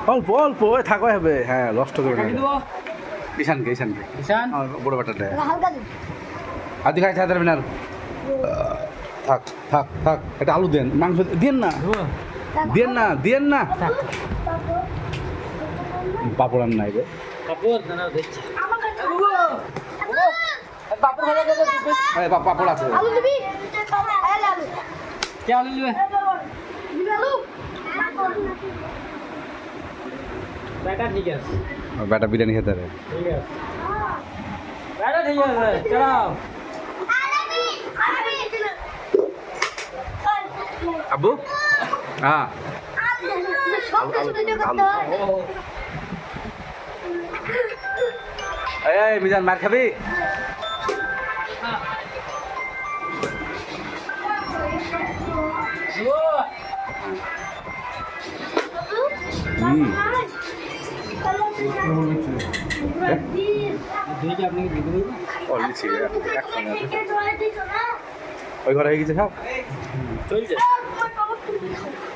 অল্প অল্প ওই থাকো হবে হ্যাঁ নষ্ট করে না ঈশানকে বড় বাটাটা আদি খাই থাকতে পারবেন আর থাক থাক থাক একটা আলু দেন মাংস দেন না দেন না পাপড় আর নাই রে পাপড় আছে বেটা বিরিয়ানি খেতে হবে আব্বু হ্যাঁ এই মিজান মার খাবি ওই ঘরে হয়ে গেছে সব চলছে